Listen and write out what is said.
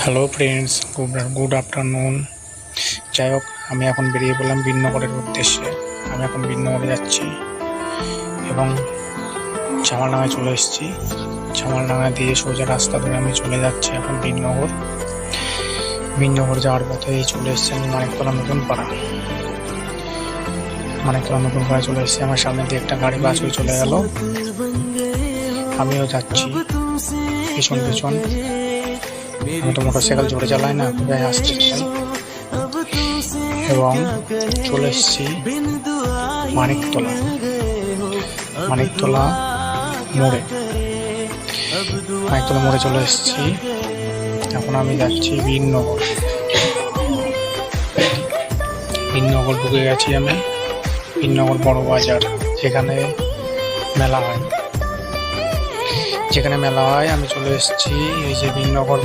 Hello friends, good afternoon. যাই হোক, আমি এখন বেরিয়ে পড়লাম বীরনগরের উদ্দেশ্যে। আমি এখন বীরনগরে যাচ্ছি এবং চামালডাঙ্গায় চলে এসেছি। চামালডাঙ্গা দিয়ে সোজা রাস্তা ধরে আমি চলে যাচ্ছি এখন বীরনগর যাওয়ার পথে চলে এসেছি আমি মানিকতলা নতুন পাড়ায় চলে এসেছি। আমার সামনে দিয়ে একটা গাড়ি বাস হয়ে চলে গেল, আমিও যাচ্ছি পিছন। আমি তো মোটরসাইকেল জোরে চালাই না, খুবই আসতে চাই এবং চলে এসেছি মানিকতলা মোড়ে চলে এসেছি। এখন আমি যাচ্ছি বীরনগর ঢুকে গেছি আমি। বীরনগর বড় বাজার, যেখানে মেলা হয় আমি চলে এসেছি। এই যে বীরনগর